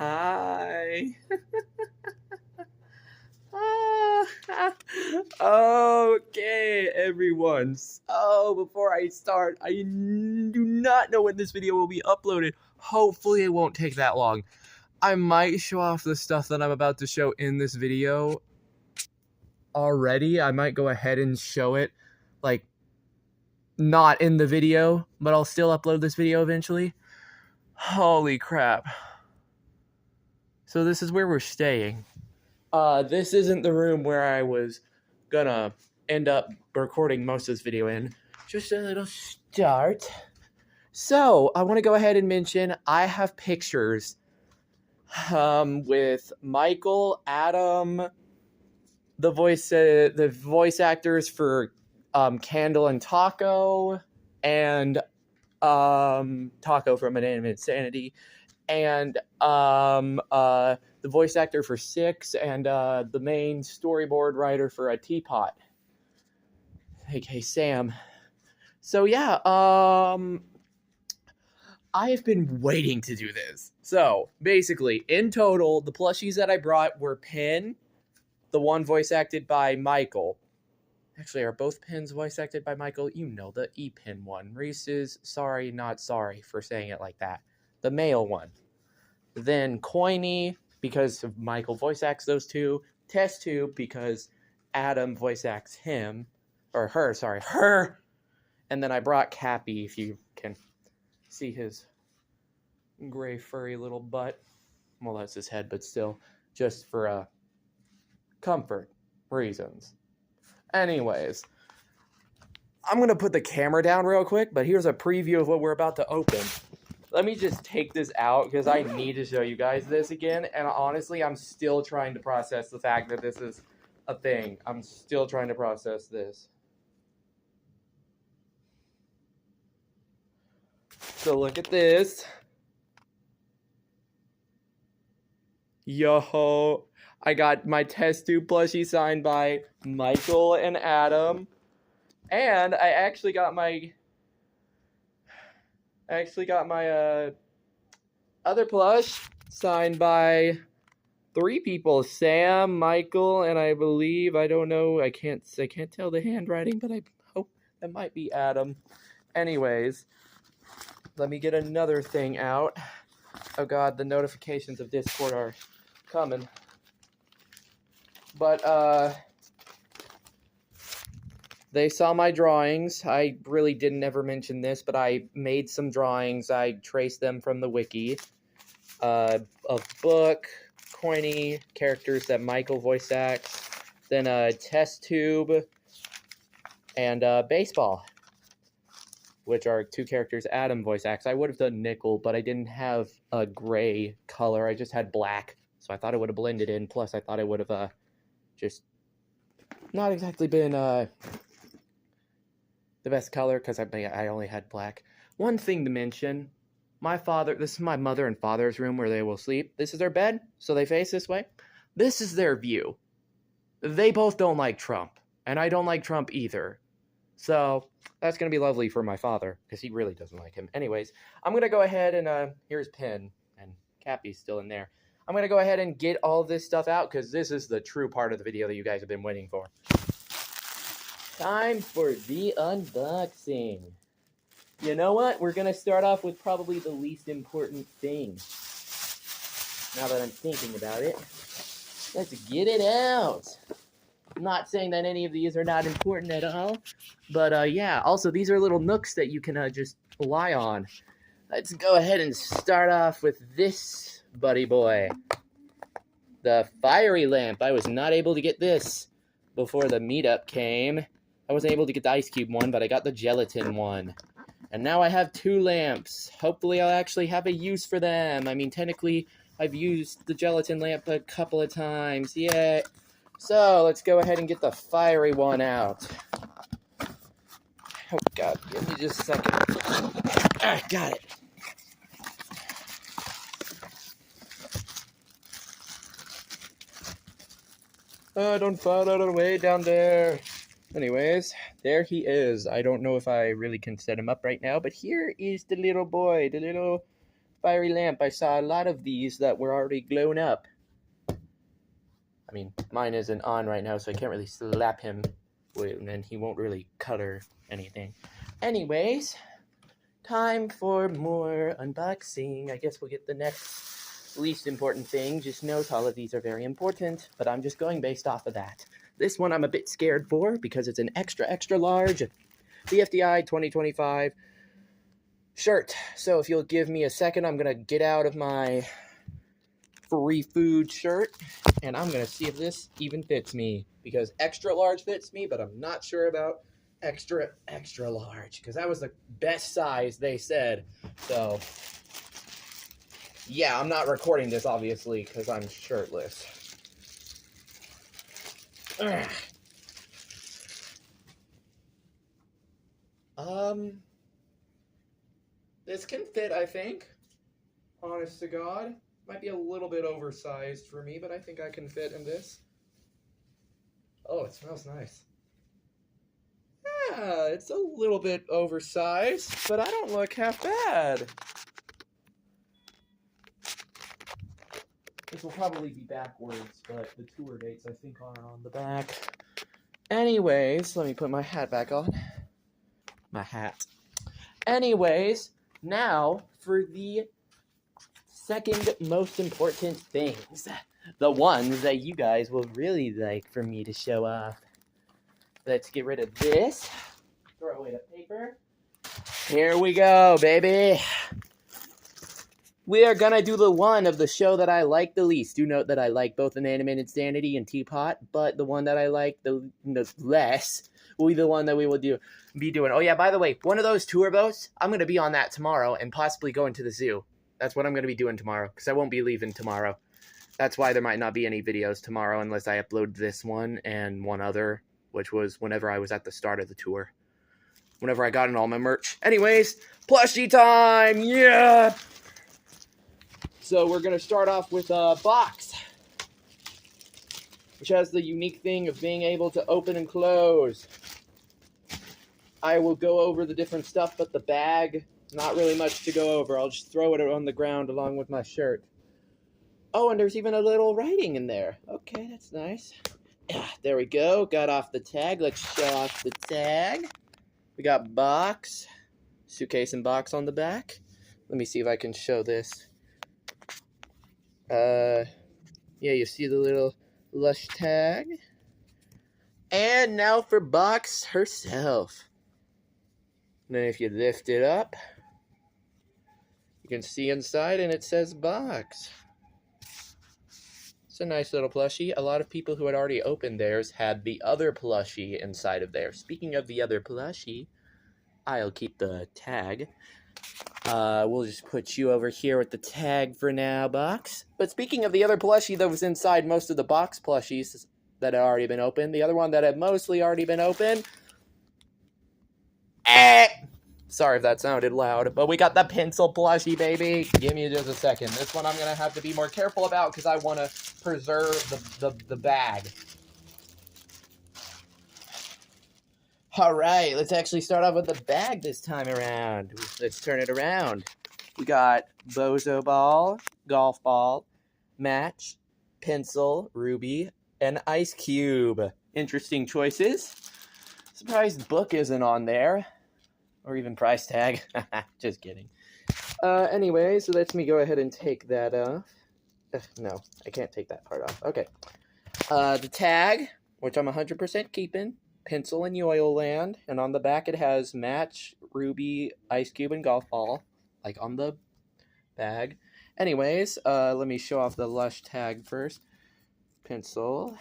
Hi. Okay, everyone. So, before I start, I do not know when this video will be uploaded. Hopefully, it won't take that long. I might show off the stuff that I'm about to show in this video already. I might go ahead and show it, like, not in the video, but I'll still upload this video eventually. Holy crap. So this is where we're staying. This isn't the room where I was gonna end up recording most of this video in. Just a little start. So, I want to go ahead and mention I have pictures with Michael, Adam, the voice actors for Candle and Taco, and Taco from Inanimate Insanity, and the voice actor for Six, and the main storyboard writer for A Teapot, aka Sam. So yeah, I have been waiting to do this. So basically, in total, the plushies that I brought were Pin, the one voice acted by Michael. Actually, are both Pins voice acted by Michael? You know, the E-Pin one. Reese's Sorry Not Sorry for saying it like that. The male one. Then Coiny, because of Michael voice acts those two. Test Tube, because Adam voice acts him. Or her, sorry, her! And then I brought Cappy, if you can see his gray furry little butt. Well, that's his head, but still, just for comfort reasons. Anyways, I'm going to put the camera down real quick, but here's a preview of what we're about to open. Let me just take this out, because I need to show you guys this again, and honestly, I'm still trying to process the fact that this is a thing. I'm still trying to process this. So look at this. Yo, I got my Test Tube plushie signed by Michael and Adam. And I actually got my other plush signed by 3 people. Sam, Michael, and I believe, I don't know, I can't tell the handwriting, but I hope that might be Adam. Anyways, let me get another thing out. Oh god, the notifications of Discord are coming. But, they saw my drawings. I really didn't ever mention this, but I made some drawings. I traced them from the wiki. A book, Coiny, characters that Michael voice acts, then a Test Tube, and Baseball, which are 2 characters Adam voice acts. I would have done Nickel, but I didn't have a gray color. I just had black, so I thought it would have blended in. Plus, I thought it would have just not exactly been the best color, because I only had black. One thing to mention, this is my mother and father's room where they will sleep. This is their bed, so they face this way. This is their view. They both don't like Trump, and I don't like Trump either. So, that's going to be lovely for my father, because he really doesn't like him. Anyways, I'm going to go ahead and, here's Pin, and Cappy's still in there. I'm going to go ahead and get all this stuff out, because this is the true part of the video that you guys have been waiting for. Time for the unboxing. You know what? We're going to start off with probably the least important thing. Now that I'm thinking about it. Let's get it out. I'm not saying that any of these are not important at all. But, yeah. Also, these are little nooks that you can just lie on. Let's go ahead and start off with this buddy boy. The fiery lamp. I was not able to get this before the meetup came. I wasn't able to get the ice cube one, but I got the gelatin one. And now I have 2 lamps. Hopefully I'll actually have a use for them. I mean, technically, I've used the gelatin lamp a couple of times. Yeah. So, let's go ahead and get the fiery one out. Oh, God. Give me just a second. Ah, got it. Oh, don't fall out of the way down there. Anyways, there he is. I don't know if I really can set him up right now, but here is the little boy, the little fiery lamp. I saw a lot of these that were already blown up. I mean, mine isn't on right now, so I can't really slap him, and then he won't really cut or anything. Anyways, time for more unboxing. I guess we'll get the next least important thing. Just note all of these are very important, but I'm just going based off of that. This one I'm a bit scared for because it's an extra, extra large BFDI 2025 shirt. So if you'll give me a second, I'm going to get out of my free food shirt, and I'm going to see if this even fits me, because extra large fits me, but I'm not sure about extra, extra large, because that was the best size they said. So, yeah, I'm not recording this, obviously, because I'm shirtless. Ugh. This can fit, I think. Honest to God. Might be a little bit oversized for me, but I think I can fit in this. Oh, it smells nice. Yeah, it's a little bit oversized, but I don't look half bad. This will probably be backwards, but the tour dates, I think, are on the back. Anyways, let me put my hat back on. My hat. Anyways, now for the second most important things. The ones that you guys will really like for me to show off. Let's get rid of this. Throw away the paper. Here we go, baby. We are gonna do the one of the show that I like the least. Do note that I like both Inanimate Insanity and Teapot, but the one that I like the less will be the one that we will be doing. Oh yeah, by the way, one of those tour boats, I'm gonna be on that tomorrow and possibly going to the zoo. That's what I'm gonna be doing tomorrow, because I won't be leaving tomorrow. That's why there might not be any videos tomorrow unless I upload this one and one other, which was whenever I was at the start of the tour. Whenever I got in all my merch. Anyways, plushie time! Yeah! So we're going to start off with a box, which has the unique thing of being able to open and close. I will go over the different stuff, but the bag, not really much to go over. I'll just throw it on the ground along with my shirt. Oh, and there's even a little writing in there. Okay, that's nice. There we go. Got off the tag. Let's show off the tag. We got box, suitcase and box on the back. Let me see if I can show this. Yeah, you see the little Lush tag. And now for box herself. And then if you lift it up, you can see inside and it says box. It's a nice little plushie. A lot of people who had already opened theirs had the other plushie inside of there. Speaking of the other plushie, I'll keep the tag. We'll just put you over here with the tag for now, box. But speaking of the other plushie that was inside most of the box plushies that had already been opened, the other one that had mostly already been opened. Sorry if that sounded loud, but we got the pencil plushie, baby. Give me just a second. This one I'm going to have to be more careful about because I want to preserve the bag. All right, let's actually start off with the bag this time around. Let's turn it around. We got Bozo Ball, Golf Ball, Match, Pencil, Ruby, and Ice Cube. Interesting choices. Surprised book isn't on there. Or even price tag. Just kidding. Anyway, so let me go ahead and take that off. No, I can't take that part off. Okay. The tag, which I'm 100% keeping. Pencil and Yoil Land. And on the back it has Match, Ruby, Ice Cube, and Golf Ball. Like on the bag. Anyways, let me show off the Lush tag first. Pencil.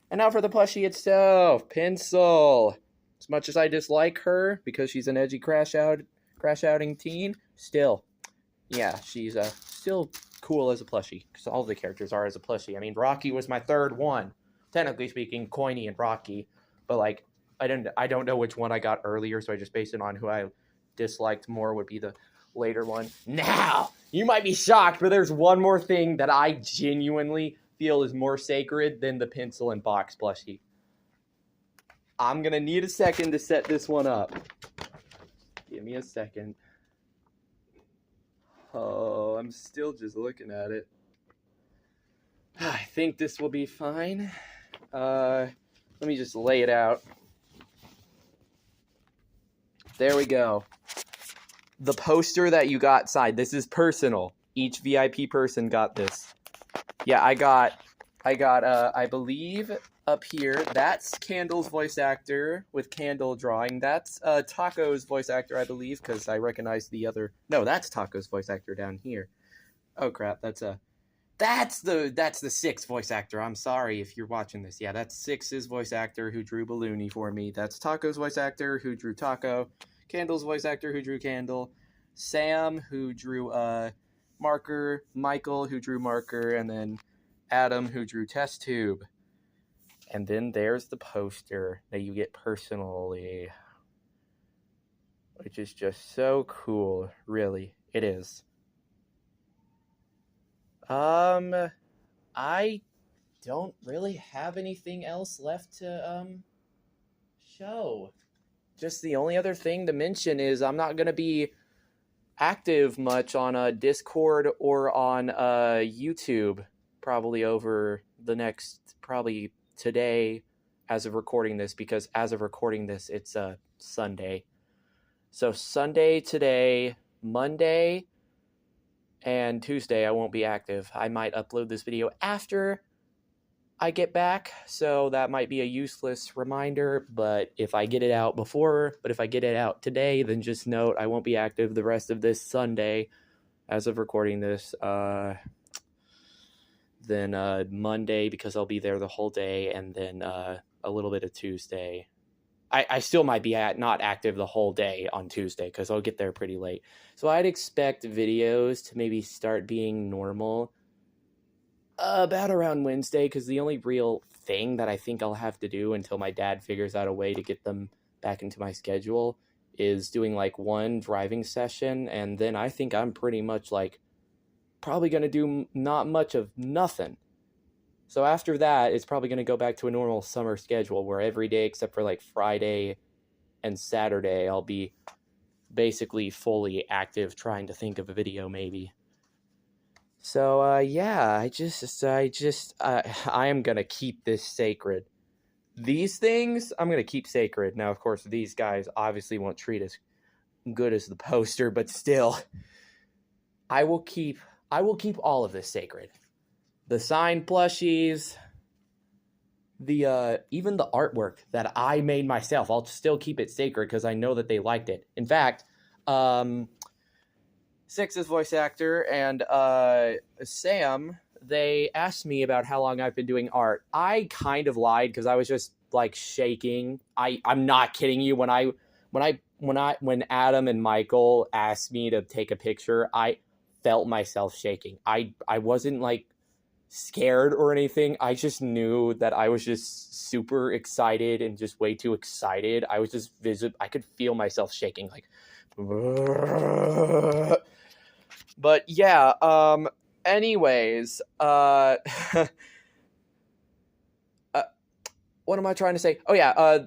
And now for the plushie itself. Pencil. As much as I dislike her, because she's an edgy crash-outing teen, still, yeah, she's still cool as a plushie, because all the characters are as a plushie. I mean, Rocky was my third one, technically speaking, Coiny and Rocky, but, like, I don't know which one I got earlier, so I just based it on who I disliked more would be the later one. Now, you might be shocked, but there's one more thing that I genuinely feel is more sacred than the pencil and box plushie. I'm going to need a second to set this one up. Give me a second. Oh, I'm still just looking at it. I think this will be fine. Let me just lay it out. There we go. The poster that you got signed. This is personal. Each VIP person got this. Yeah, I got, I believe up here, that's Candle's voice actor with Candle drawing. That's Taco's voice actor, I believe, because I recognize the other. No, that's Taco's voice actor down here. Oh crap, that's the Six voice actor. I'm sorry if you're watching this. Yeah, that's Six's voice actor who drew Balloony for me. That's Taco's voice actor who drew Taco. Candle's voice actor who drew Candle. Sam who drew Marker. Michael who drew Marker, and then Adam who drew Test Tube. And then there's the poster that you get personally, which is just so cool. Really, it is. I don't really have anything else left to show. Just the only other thing to mention is I'm not gonna be active much on Discord or on YouTube probably over the next probably today as of recording this, because as of recording this it's Sunday. So Sunday today, Monday, and Tuesday I won't be active. I might upload this video after I get back, so that might be a useless reminder, but if I get it out today, then just note I won't be active the rest of this Sunday as of recording this. Then Monday, because I'll be there the whole day, and then a little bit of Tuesday. I still might be not active the whole day on Tuesday, because I'll get there pretty late. So I'd expect videos to maybe start being normal about around Wednesday, because the only real thing that I think I'll have to do until my dad figures out a way to get them back into my schedule is doing like one driving session, and then I think I'm pretty much like probably going to do not much of nothing. So after that, it's probably going to go back to a normal summer schedule where every day except for like Friday and Saturday I'll be basically fully active trying to think of a video maybe. So yeah, I am going to keep this sacred. These things I'm going to keep sacred. Now, of course, these guys obviously won't treat as good as the poster, but still, I will keep all of this sacred. The signed plushies, the even the artwork that I made myself, I'll still keep it sacred because I know that they liked it. In fact, Six's voice actor and Sam, they asked me about how long I've been doing art. I kind of lied because I was just like shaking. I'm not kidding you. When Adam and Michael asked me to take a picture, I felt myself shaking. I wasn't like scared or anything. I just knew that I was just super excited and just way too excited. I was just I could feel myself shaking like but yeah, anyways, what am I trying to say? Oh yeah,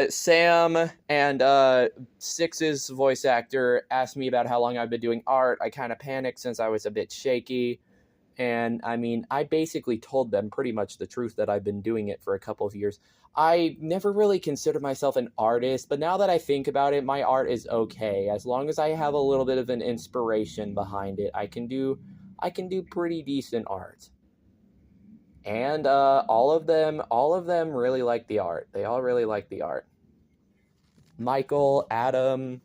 Sam and Six's voice actor asked me about how long I've been doing art. I kind of panicked since I was a bit shaky. And I mean, I basically told them pretty much the truth that I've been doing it for a couple of years. I never really considered myself an artist, but now that I think about it, my art is okay. As long as I have a little bit of an inspiration behind it, I can do pretty decent art. And all of them really like the art. They all really like the art. Michael, Adam,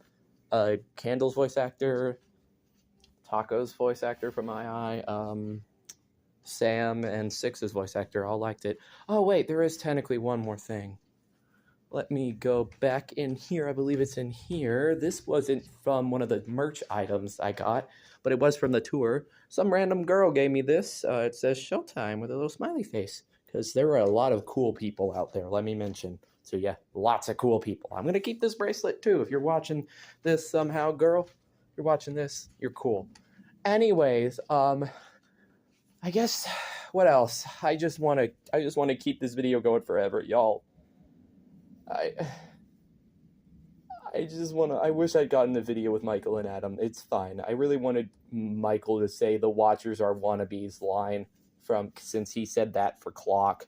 Candle's voice actor, Taco's voice actor from my eye, Sam and Six's voice actor all liked it. Oh wait, there is technically one more thing. Let me go back in here. I believe it's in here. This wasn't from one of the merch items I got, but it was from the tour. Some random girl gave me this. It says Showtime with a little smiley face, because there were a lot of cool people out there, let me mention. So yeah, lots of cool people. I'm going to keep this bracelet too. If you're watching this somehow, girl, you're watching this, you're cool. Anyways, I guess what else? I just want to keep this video going forever, y'all. I wish I'd gotten the video with Michael and Adam. It's fine. I really wanted Michael to say the Watchers are wannabes line since he said that for Clock.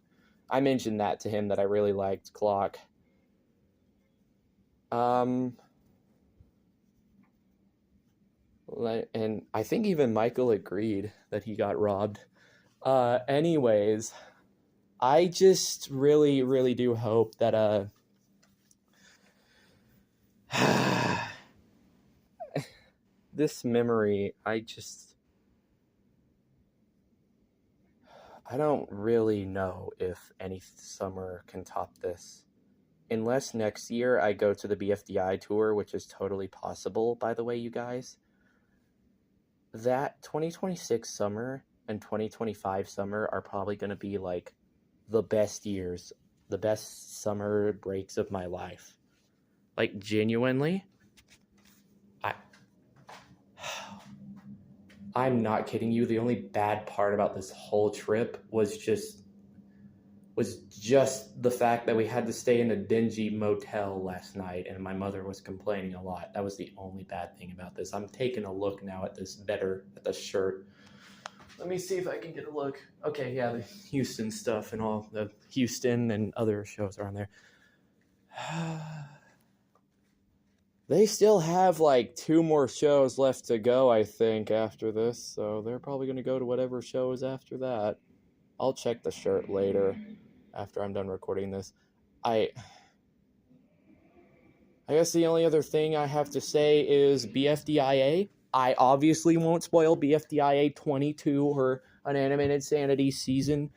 I mentioned that to him that I really liked Clock. And I think even Michael agreed that he got robbed. Anyways, I just really, really do hope that, this memory, I don't really know if any summer can top this. Unless next year I go to the BFDI tour, which is totally possible, by the way, you guys. That 2026 summer and 2025 summer are probably going to be like the best years, the best summer breaks of my life. Like, genuinely, I'm not kidding you. The only bad part about this whole trip was just the fact that we had to stay in a dingy motel last night and my mother was complaining a lot. That was the only bad thing about this. I'm taking a look now at the shirt. Let me see if I can get a look. Okay, yeah, the Houston stuff and all the Houston and other shows are on there. They still have like 2 more shows left to go, I think, after this. So they're probably going to go to whatever show is after that. I'll check the shirt later after I'm done recording this. I guess the only other thing I have to say is BFDIA. I obviously won't spoil BFDIA 22 or An Animated Insanity Season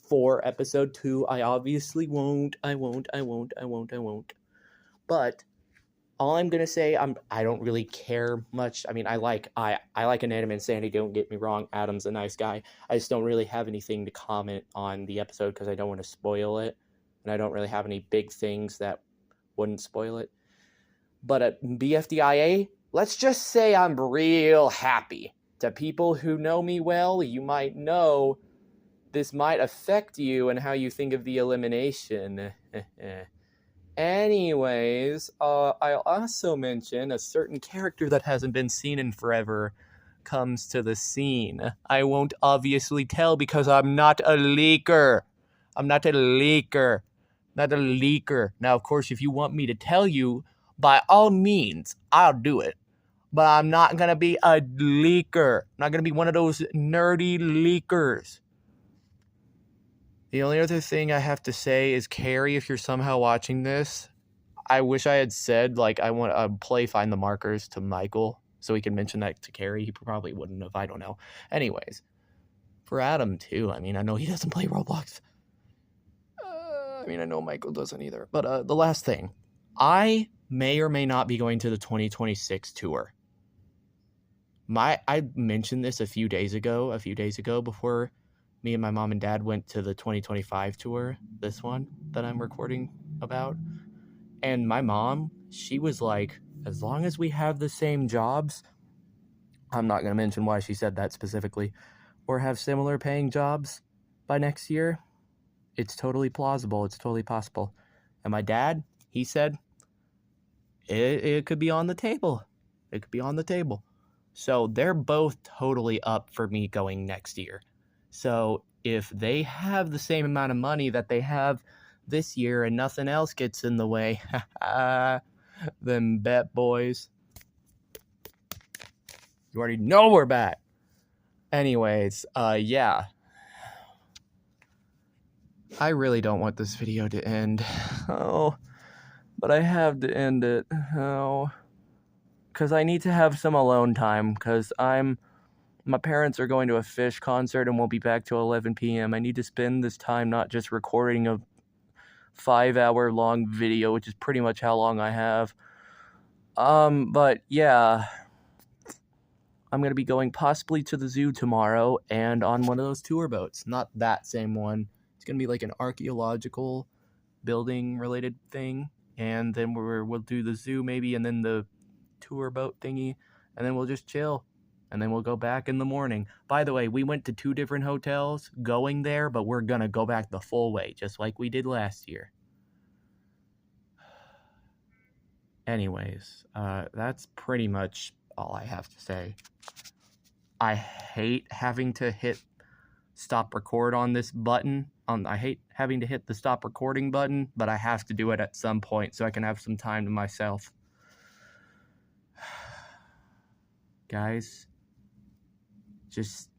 4, Episode 2. I obviously won't. I won't. But all I'm gonna say, I don't really care much. I mean, I like An Animated Insanity. Don't get me wrong. Adam's a nice guy. I just don't really have anything to comment on the episode because I don't want to spoil it, and I don't really have any big things that wouldn't spoil it. But at BFDIA, let's just say I'm real happy. To people who know me well, you might know this might affect you and how you think of the elimination. Anyways, I'll also mention a certain character that hasn't been seen in forever comes to the scene. I won't obviously tell because I'm not a leaker. Not a leaker. Now, of course, if you want me to tell you, by all means, I'll do it. But I'm not going to be a leaker. I'm not going to be one of those nerdy leakers. The only other thing I have to say is, Carrie, if you're somehow watching this, I wish I had said, like, I want to play Find the Markers to Michael so he can mention that to Carrie. He probably wouldn't have. I don't know. Anyways, for Adam, too. I mean, I know he doesn't play Roblox. I know Michael doesn't either. But the last thing. I may or may not be going to the 2026 tour. I mentioned this a few days ago before me and my mom and dad went to the 2025 tour, this one that I'm recording about. And my mom, she was like, as long as we have the same jobs, I'm not going to mention why she said that specifically, or have similar paying jobs by next year, it's totally plausible. It's totally possible. And my dad, he said, it could be on the table. It could be on the table. So they're both totally up for me going next year. So if they have the same amount of money that they have this year and nothing else gets in the way, then bet, boys. You already know we're back. Anyways, yeah. I really don't want this video to end. Oh, but I have to end it. Oh, because I need to have some alone time because my parents are going to a Fish concert and won't be back till 11 p.m. I need to spend this time not just recording a 5-hour long video, which is pretty much how long I have. But yeah, I'm going to be going possibly to the zoo tomorrow and on one of those tour boats. Not that same one. It's going to be like an archaeological building related thing. And then we'll do the zoo maybe and then the tour boat thingy. And then we'll just chill. And then we'll go back in the morning. By the way, we went to 2 different hotels going there, but we're going to go back the full way, just like we did last year. anyways, that's pretty much all I have to say. I hate having to hit stop record on this button. I hate having to hit the stop recording button, but I have to do it at some point so I can have some time to myself. Guys, just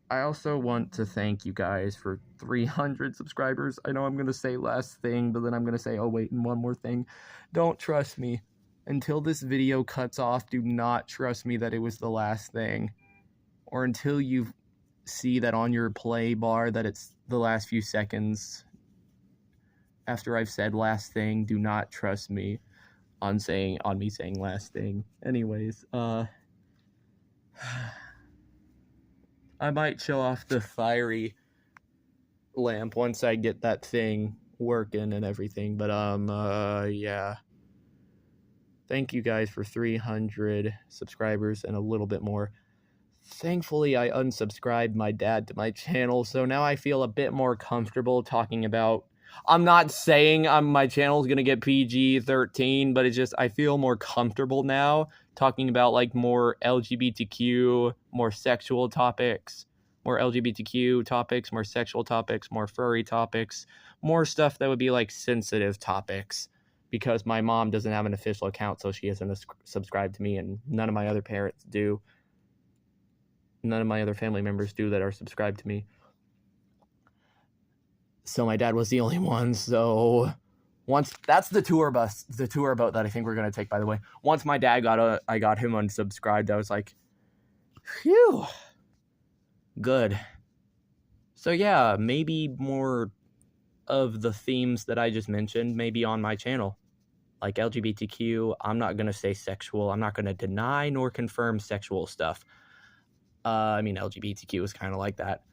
I also want to thank you guys for 300 subscribers. I know I'm going to say last thing, but then I'm going to say, oh wait, and one more thing. Don't trust me. Until this video cuts off, do not trust me that it was the last thing. Or until you see that on your play bar that it's the last few seconds after I've said last thing, do not trust me on me saying last thing. Anyways, I might show off the fiery lamp once I get that thing working and everything, but yeah. Thank you guys for 300 subscribers and a little bit more. Thankfully, I unsubscribed my dad to my channel, so now I feel a bit more comfortable talking about... I'm not saying my channel's gonna get PG-13, but it's just I feel more comfortable now talking about like more LGBTQ, more sexual topics, more LGBTQ topics, more sexual topics, more furry topics, more stuff that would be like sensitive topics. Because my mom doesn't have an official account, so she isn't subscribed to me, and none of my other parents do. None of my other family members do that are subscribed to me. So my dad was the only one, so once... That's the tour boat that I think we're going to take, by the way. Once my dad I got him unsubscribed, I was like, phew, good. So yeah, maybe more of the themes that I just mentioned, maybe on my channel. Like LGBTQ, I'm not going to say sexual. I'm not going to deny nor confirm sexual stuff. I mean, LGBTQ is kind of like that.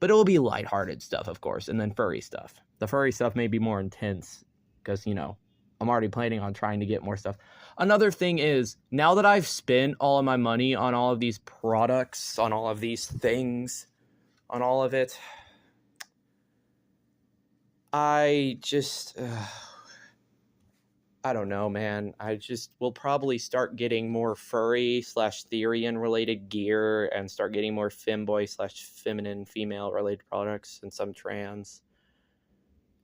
But it will be lighthearted stuff, of course, and then furry stuff. The furry stuff may be more intense because, you know, I'm already planning on trying to get more stuff. Another thing is, now that I've spent all of my money on all of these products, on all of these things, on all of it, I just... I don't know, man. I just will probably start getting more furry / Therian related gear and start getting more femboy / feminine female related products and some trans.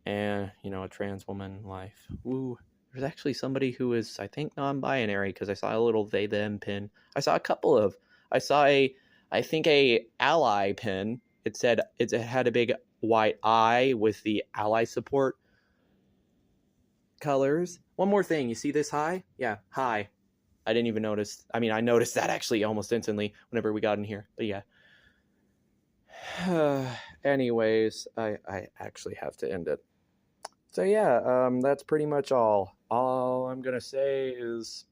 And, you know, a trans woman life. Ooh, there's actually somebody who is, I think, non-binary because I saw a little they them pin. I saw a couple of. I saw a ally pin. It said it had a big white eye with the ally support colors. One more thing, you see this high? Yeah, high. I didn't even notice. I mean, I noticed that actually almost instantly whenever we got in here. But yeah. Anyways, I actually have to end it. So yeah, that's pretty much all. All I'm gonna say is...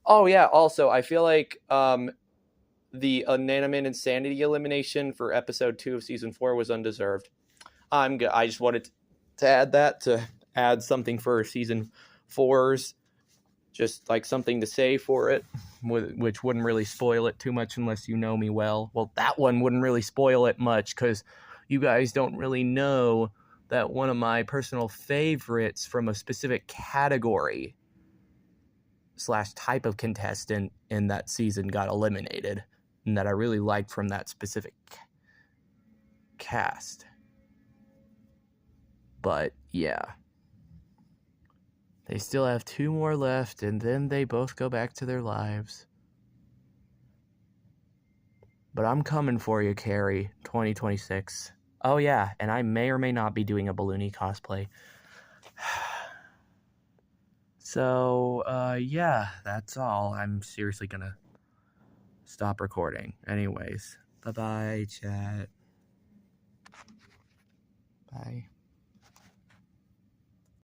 Oh yeah, also, I feel like the Unanimate Insanity elimination for episode 2 of season 4 was undeserved. I just wanted to add that to add something for season 4's, just like something to say for it, which wouldn't really spoil it too much unless you know me well. Well, that one wouldn't really spoil it much because you guys don't really know that one of my personal favorites from a specific category / type of contestant in that season got eliminated, and that I really liked from that specific cast. But yeah. They still have 2 more left, and then they both go back to their lives. But I'm coming for you, Carrie, 2026. Oh, yeah, and I may or may not be doing a Balloony cosplay. So, yeah, that's all. I'm seriously gonna stop recording. Anyways, bye-bye, chat. Bye.